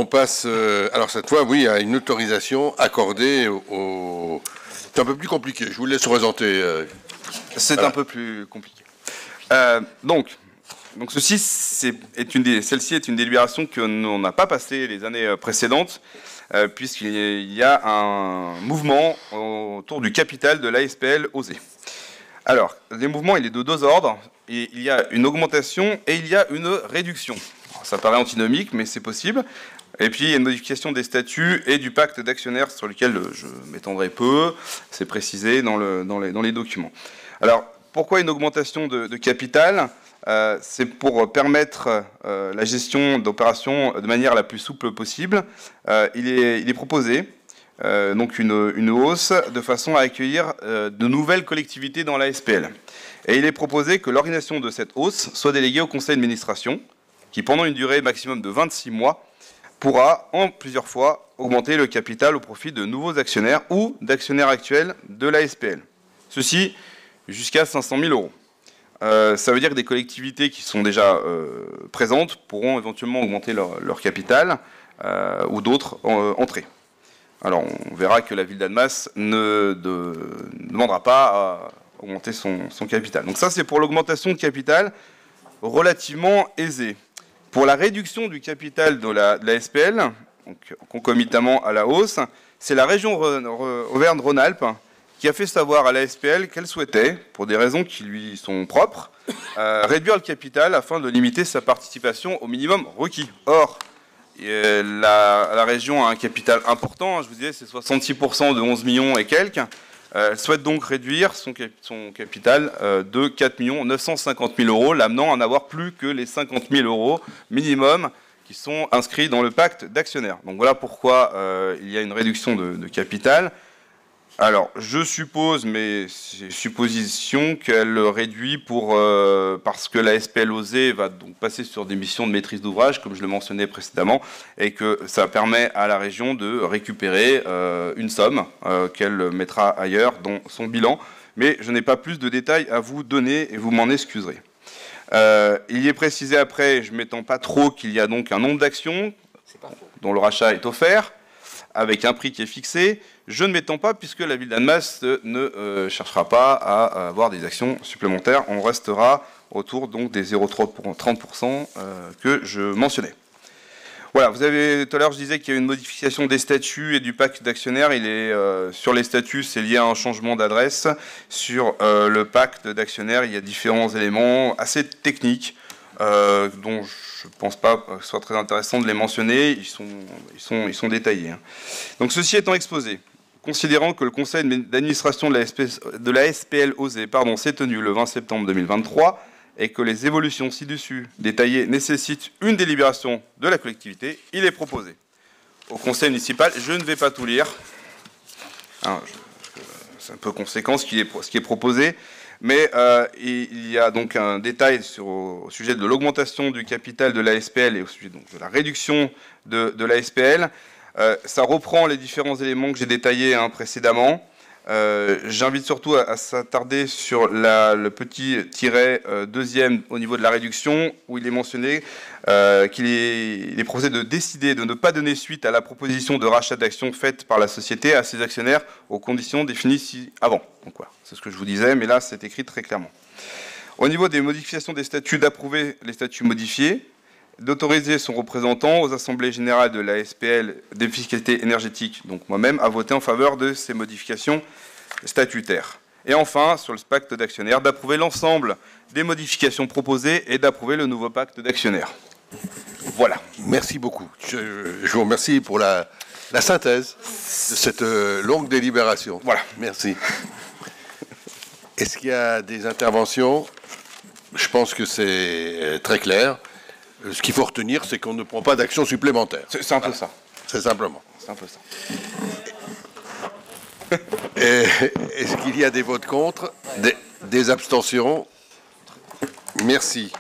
On passe, alors cette fois, oui, à une autorisation accordée au... C'est un peu plus compliqué, je vous laisse présenter. C'est voilà. Un peu plus compliqué. Donc celle-ci est une délibération que l'on n'a pas passée les années précédentes, puisqu'il y a un mouvement autour du capital de l'ASPL OSE. Alors, les mouvements, il est de deux ordres. Et il y a une augmentation et il y a une réduction. Alors, ça paraît antinomique, mais c'est possible. Et puis, il y a une modification des statuts et du pacte d'actionnaires sur lequel je m'étendrai peu. C'est précisé dans les documents. Alors, pourquoi une augmentation de capital ? C'est pour permettre la gestion d'opérations de manière la plus souple possible. Il est proposé donc une hausse de façon à accueillir de nouvelles collectivités dans la SPL. Et il est proposé que l'organisation de cette hausse soit déléguée au conseil d'administration, qui pendant une durée maximum de 26 mois, pourra en plusieurs fois augmenter le capital au profit de nouveaux actionnaires ou d'actionnaires actuels de la SPL. Ceci jusqu'à 500 000 euros. Ça veut dire que des collectivités qui sont déjà présentes pourront éventuellement augmenter leur capital ou d'autres entrer. Alors on verra que la ville d'Annemasse ne demandera pas à augmenter son capital. Donc ça c'est pour l'augmentation de capital relativement aisée. Pour la réduction du capital de la SPL, donc concomitamment à la hausse, c'est la région Auvergne-Rhône-Alpes qui a fait savoir à la SPL qu'elle souhaitait, pour des raisons qui lui sont propres, réduire le capital afin de limiter sa participation au minimum requis. Or, la région a un capital important, je vous disais c'est 66% de 11 millions et quelques. Elle souhaite donc réduire son capital de 4 950 000 euros, l'amenant à n'avoir plus que les 50 000 euros minimum qui sont inscrits dans le pacte d'actionnaires. Donc voilà pourquoi il y a une réduction de capital. Alors, je suppose, mais c'est supposition, qu'elle réduit parce que la SPL OSE va donc passer sur des missions de maîtrise d'ouvrage, comme je le mentionnais précédemment, et que ça permet à la région de récupérer une somme qu'elle mettra ailleurs dans son bilan. Mais je n'ai pas plus de détails à vous donner et vous m'en excuserez. Il y est précisé après, je ne m'étends pas trop, qu'il y a donc un nombre d'actions dont le rachat est offert, avec un prix qui est fixé. Je ne m'étends pas puisque la ville d'Annemasse ne cherchera pas à avoir des actions supplémentaires. On restera autour donc des 0,30% que je mentionnais. Voilà, vous avez tout à l'heure je disais qu'il y a eu une modification des statuts et du pacte d'actionnaires. Sur les statuts, c'est lié à un changement d'adresse. Sur le pacte d'actionnaires, il y a différents éléments assez techniques dont je ne pense pas que ce soit très intéressant de les mentionner. Ils sont détaillés. Donc ceci étant exposé, considérant que le conseil d'administration de la SPL OSE s'est tenu le 20 septembre 2023 et que les évolutions ci-dessus détaillées nécessitent une délibération de la collectivité, il est proposé au conseil municipal, je ne vais pas tout lire, c'est un peu conséquent ce qui est proposé, mais il y a donc un détail au sujet de l'augmentation du capital de la SPL et au sujet donc, de la réduction de la SPL. Ça reprend les différents éléments que j'ai détaillés précédemment. J'invite surtout à s'attarder sur le petit tiret deuxième au niveau de la réduction, où il est mentionné qu'il est proposé de décider de ne pas donner suite à la proposition de rachat d'actions faite par la société à ses actionnaires aux conditions définies avant. Donc voilà, c'est ce que je vous disais, mais là c'est écrit très clairement. Au niveau des modifications des statuts, d'approuver les statuts modifiés, d'autoriser son représentant aux assemblées générales de la SPL des fiscalités énergétiques, donc moi-même, à voter en faveur de ces modifications statutaires. Et enfin, sur le pacte d'actionnaires, d'approuver l'ensemble des modifications proposées et d'approuver le nouveau pacte d'actionnaires. Voilà. Merci beaucoup. Je vous remercie pour la synthèse de cette longue délibération. Voilà. Merci. Est-ce qu'il y a des interventions ? Je pense que c'est très clair. Ce qu'il faut retenir, c'est qu'on ne prend pas d'action supplémentaire. C'est un peu ça. C'est simplement. C'est un peu ça. Est-ce qu'il y a des votes contre ? Des abstentions ? Merci.